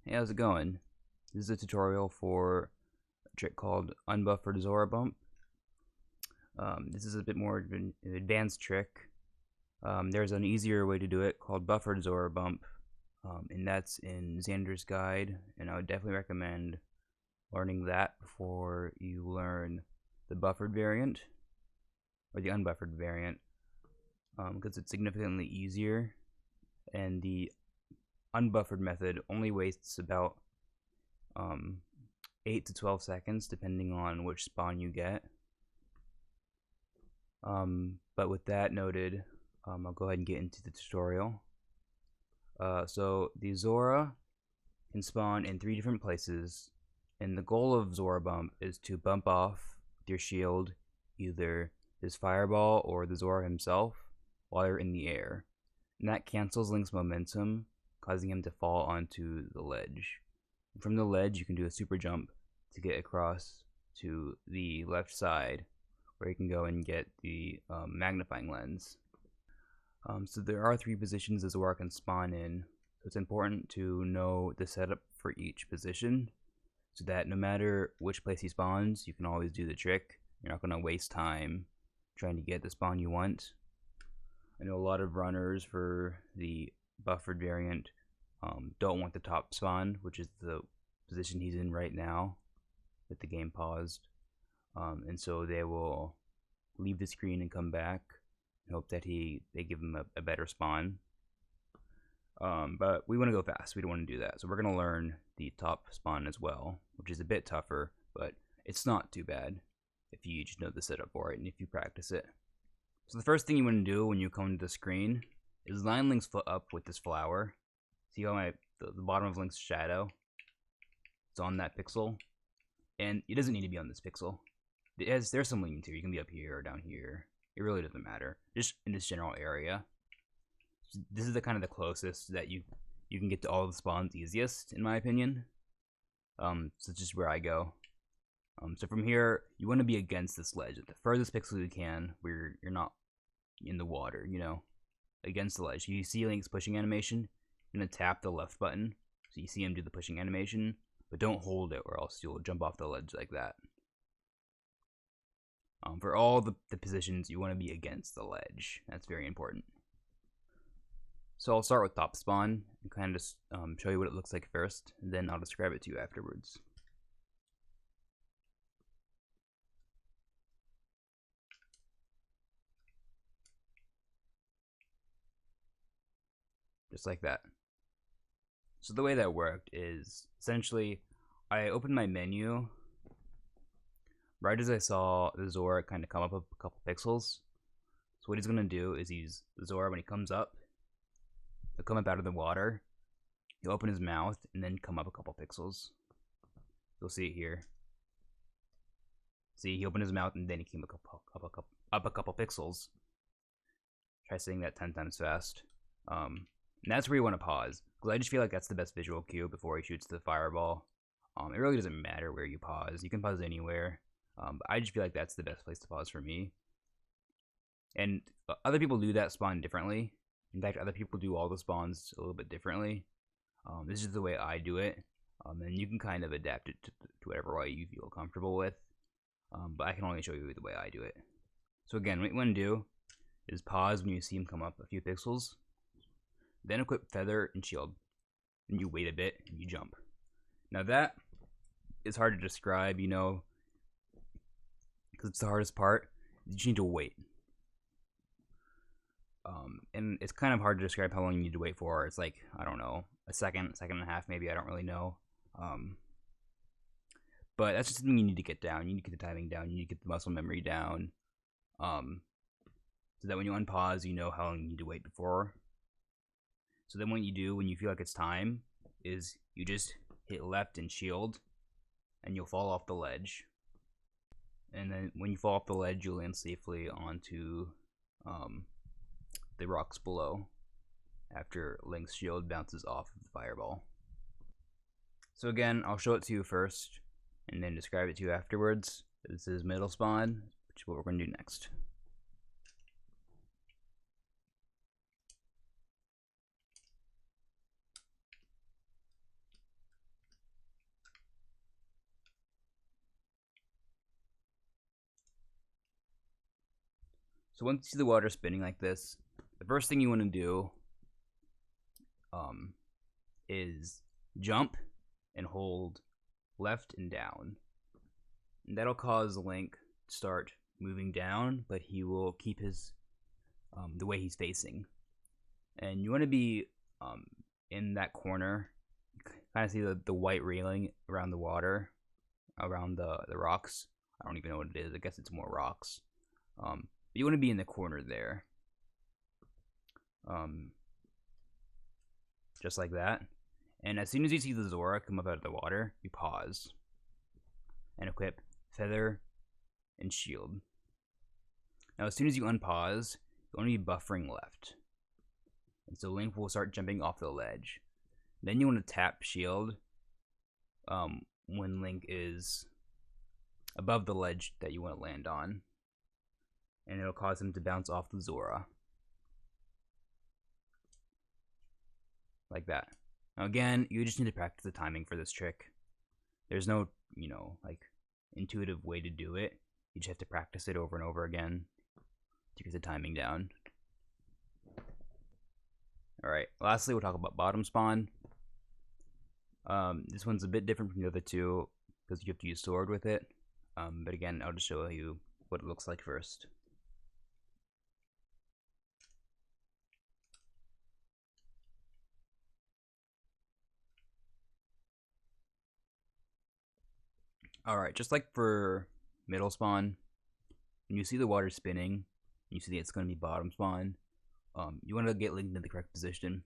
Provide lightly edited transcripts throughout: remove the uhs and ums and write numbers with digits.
Hey, how's it going? This is a tutorial for a trick called Unbuffered Zora Bump. This is a bit more of an advanced trick. There's an easier way to do it called Buffered Zora Bump, and that's in Xander's guide, and I would definitely recommend learning that before you learn the buffered variant, or the unbuffered variant, because it's significantly easier, and the unbuffered method only wastes about 8 to 12 seconds depending on which spawn you get. But with that noted, I'll go ahead and get into the tutorial. So the Zora can spawn in 3 different places, and the goal of Zora Bump is to bump off your shield either his fireball or the Zora himself while they're in the air, and that cancels Link's momentum, causing him to fall onto the ledge. From the ledge, you can do a super jump to get across to the left side, where you can go and get the magnifying lens. So there are 3 positions the Zora can spawn in, so it's important to know the setup for each position, so that no matter which place he spawns, you can always do the trick. You're not going to waste time trying to get the spawn you want. I know a lot of runners for the buffered variant don't want the top spawn, which is the position he's in right now with the game paused, and so they will leave the screen and come back and hope that they give him a better spawn. But we want to go fast. We don't want to do that, so we're going to learn the top spawn as well, which is a bit tougher, but it's not too bad if you just know the setup for it and if you practice it. So the first thing you want to do when you come to the screen is line Link's foot up with this flower. See how the bottom of Link's shadow? It's on that pixel, and it doesn't need to be on this pixel. There's some leniency here. You can be up here or down here. It really doesn't matter. Just in this general area. This is the kind of the closest that you can get to all the spawns easiest, in my opinion. So it's just where I go. So from here, you want to be against this ledge at the furthest pixel you can, where you're not in the water, you know, against the ledge. You see Link's pushing animation, you're going to tap the left button, so you see him do the pushing animation, but don't hold it or else you'll jump off the ledge like that. For all the positions, you want to be against the ledge. That's very important. So I'll start with top spawn and kind of just show you what it looks like first, and then I'll describe it to you afterwards. Just like that. So the way that worked is essentially I opened my menu right as I saw the Zora kind of come up a couple pixels. So what he's going to do is the Zora, when he comes up, he'll come up out of the water, he'll open his mouth, and then come up a couple pixels. You'll see it here. See, he opened his mouth, and then he came up a couple pixels. Try saying that 10 times fast. And that's where you want to pause, because I just feel like that's the best visual cue before he shoots the fireball. It really doesn't matter where you pause. You can pause anywhere. But I just feel like that's the best place to pause for me. And other people do that spawn differently. In fact, other people do all the spawns a little bit differently. This is the way I do it. And you can kind of adapt it to whatever way you feel comfortable with. But I can only show you the way I do it. So again, what you want to do is pause when you see him come up a few pixels. Then equip Feather and Shield. And you wait a bit and you jump. Now that is hard to describe, you know, because it's the hardest part. You just need to wait. And it's kind of hard to describe how long you need to wait for. It's like, I don't know, a second and a half maybe, I don't really know. But that's just something you need to get down. You need to get the timing down. You need to get the muscle memory down. So that when you unpause, you know how long you need to wait before. So then what you do when you feel like it's time is you just hit left and shield, and you'll fall off the ledge. And then when you fall off the ledge, you'll land safely onto the rocks below after Link's shield bounces off of the fireball. So again, I'll show it to you first and then describe it to you afterwards. This is middle spawn, which is what we're going to do next. So once you see the water spinning like this, the first thing you want to do is jump and hold left and down. And that'll cause Link to start moving down, but he will keep his the way he's facing. And you want to be in that corner. You kind of see the white railing around the water, around the rocks. I don't even know what it is. I guess it's more rocks. But you want to be in the corner there. Just like that. And as soon as you see the Zora come up out of the water, you pause and equip Feather and Shield. Now, as soon as you unpause, you'll only be buffering left. And so Link will start jumping off the ledge. Then you want to tap Shield when Link is above the ledge that you want to land on. And it'll cause him to bounce off the Zora. Like that. Now again, you just need to practice the timing for this trick. There's no, like, intuitive way to do it. You just have to practice it over and over again to get the timing down. Alright, lastly we'll talk about bottom spawn. This one's a bit different from the other two because you have to use sword with it. But again, I'll just show you what it looks like first. Alright, just like for middle spawn, when you see the water spinning, you see that it's going to be bottom spawn, you want to get Link into the correct position.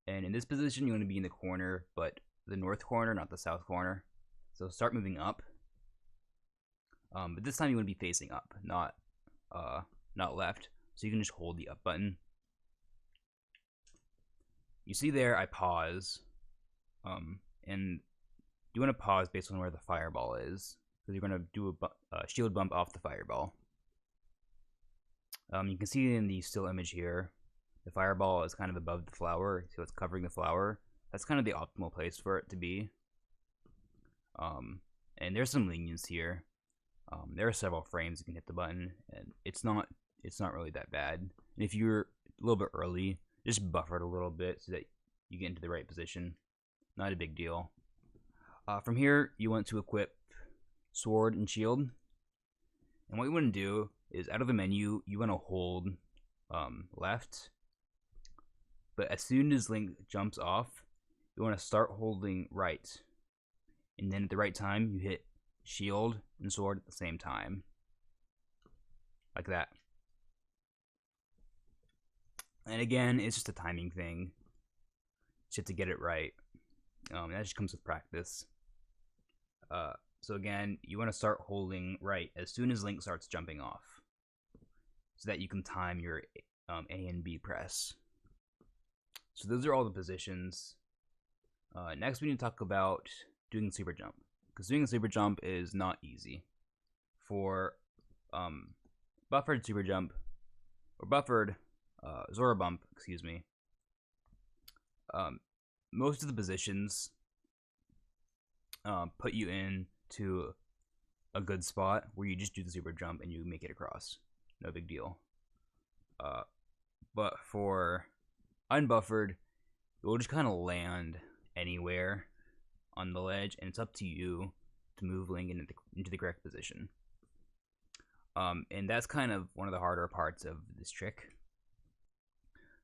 And in this position, you want to be in the corner, but the north corner, not the south corner. So start moving up. But this time you want to be facing up, not left. So you can just hold the up button. You see there, I pause. And you want to pause based on where the fireball is, because you're going to do a shield bump off the fireball. You can see in the still image here, the fireball is kind of above the flower, so it's covering the flower. That's kind of the optimal place for it to be. And there's some lenience here. There are several frames you can hit the button, and it's not really that bad. And if you're a little bit early, just buffer it a little bit so that you get into the right position. Not a big deal. From here, you want to equip sword and shield. And what you want to do is, out of the menu, you want to hold left. But as soon as Link jumps off, you want to start holding right. And then at the right time, you hit shield and sword at the same time. Like that. And again, it's just a timing thing. You just have to get it right. That just comes with practice. So again, you want to start holding right as soon as Link starts jumping off, so that you can time your A and B press. So those are all the positions. Next we need to talk about doing super jump, because doing a super jump is not easy. For buffered super jump, or buffered Zora bump, excuse me, most of the positions put you into a good spot where you just do the super jump and you make it across. No big deal. But for unbuffered, you'll just kind of land anywhere on the ledge, and it's up to you to move Link into the correct position. And that's kind of one of the harder parts of this trick.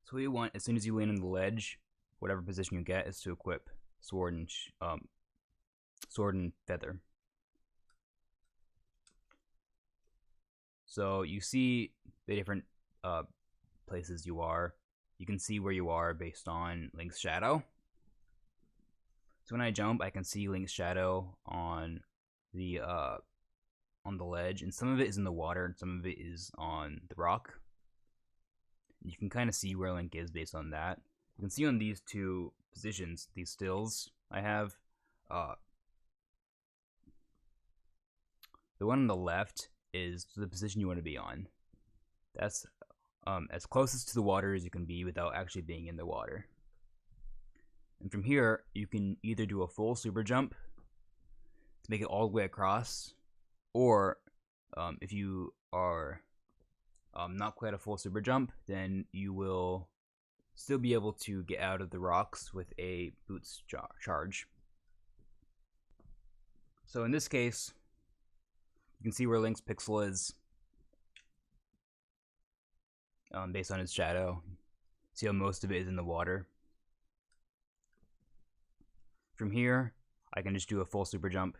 So what you want, as soon as you land on the ledge, whatever position you get, is to equip sword and feather. So you see the different places you are. You can see where you are based on Link's shadow. So when I jump, I can see Link's shadow on the ledge, and some of it is in the water, and some of it is on the rock. You can kind of see where Link is based on that. You can see on these two positions, these stills I have, the one on the left is the position you want to be on. That's as closest to the water as you can be without actually being in the water. And from here, you can either do a full super jump to make it all the way across, or if you are not quite a full super jump, then you will still be able to get out of the rocks with a boots charge. So in this case, you can see where Link's pixel is based on his shadow. See how most of it is in the water. From here, I can just do a full super jump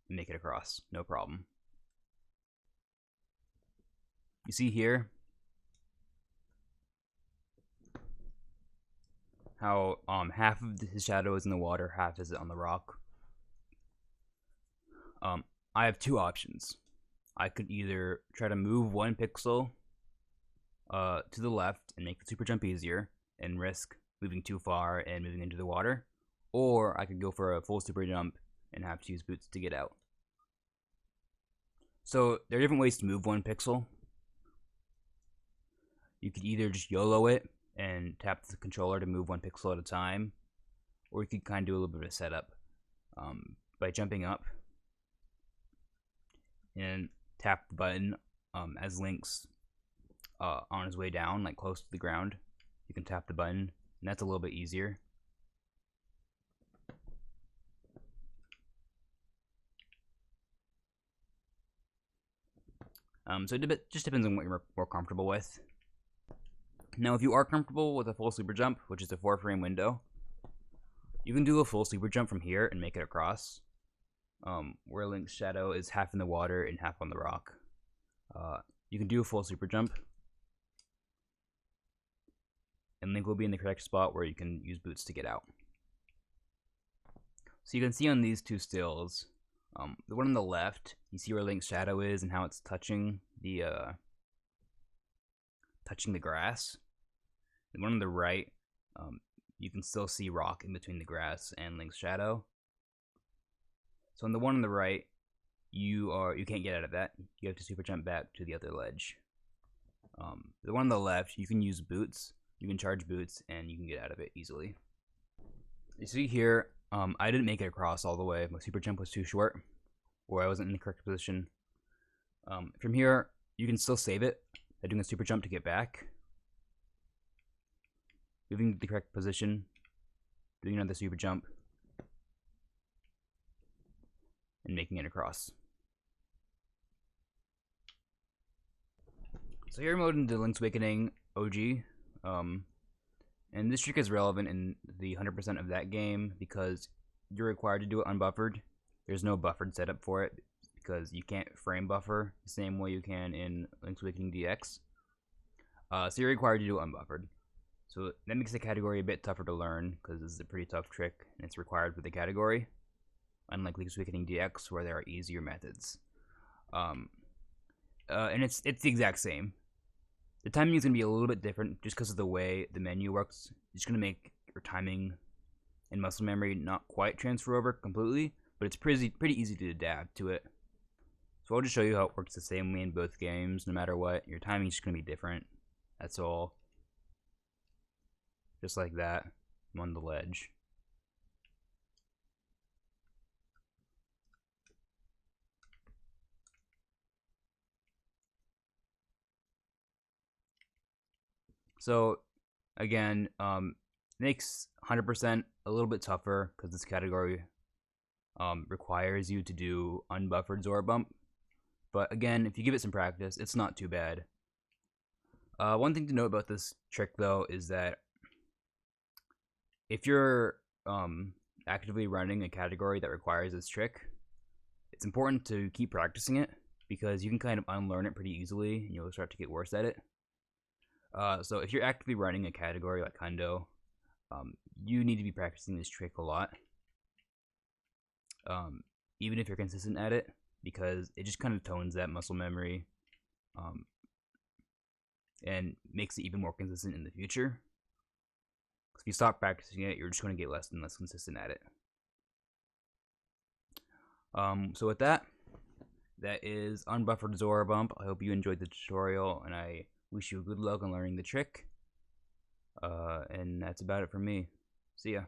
and make it across, no problem. You see here how half of his shadow is in the water, half is on the rock. I have two options. I could either try to move one pixel to the left and make the super jump easier and risk moving too far and moving into the water, or I could go for a full super jump and have to use boots to get out. So there are different ways to move one pixel. You could either just YOLO it and tap the controller to move one pixel at a time, or you could kind of do a little bit of a setup by jumping up and tap the button as Link's on his way down, like close to the ground. You can tap the button, and that's a little bit easier. So it just depends on what you're more comfortable with. Now, if you are comfortable with a full super jump, which is a 4-frame window, you can do a full super jump from here and make it across, where Link's shadow is half in the water and half on the rock. You can do a full super jump, and Link will be in the correct spot where you can use boots to get out. So you can see on these two stills, the one on the left, you see where Link's shadow is and how it's touching the grass. The one on the right, you can still see rock in between the grass and Link's shadow. So on the one on the right, you can't get out of that. You have to super jump back to the other ledge. The one on the left, you can use boots. You can charge boots, and you can get out of it easily. You see here, I didn't make it across all the way. My super jump was too short, or I wasn't in the correct position. From here, you can still save it by doing a super jump to get back, moving to the correct position, doing another super jump, and making it across. So here I'm into Link's Awakening OG, and this trick is relevant in the 100% of that game because you're required to do it unbuffered. There's no buffered setup for it because you can't frame buffer the same way you can in Link's Awakening DX. So you're required to do it unbuffered. So that makes the category a bit tougher to learn because this is a pretty tough trick and it's required for the category, unlike Link's Awakening DX where there are easier methods. And it's the exact same. The timing is going to be a little bit different just because of the way the menu works. It's going to make your timing and muscle memory not quite transfer over completely, but it's pretty easy to adapt to it. So I'll just show you how it works the same way in both games, no matter what. Your timing is just going to be different. That's all. Just like that. I'm on the ledge. So again, makes 100% a little bit tougher because this category requires you to do unbuffered Zora bump. But again, if you give it some practice, it's not too bad. One thing to note about this trick though is that if you're actively running a category that requires this trick, it's important to keep practicing it because you can kind of unlearn it pretty easily and you'll start to get worse at it. So if you're actively running a category like Hundo, you need to be practicing this trick a lot, even if you're consistent at it, because it just kind of tones that muscle memory and makes it even more consistent in the future. If you stop practicing it, you're just going to get less and less consistent at it. So with that, that is Unbuffered Zora Bump. I hope you enjoyed the tutorial, and I wish you good luck on learning the trick. And that's about it from me. See ya.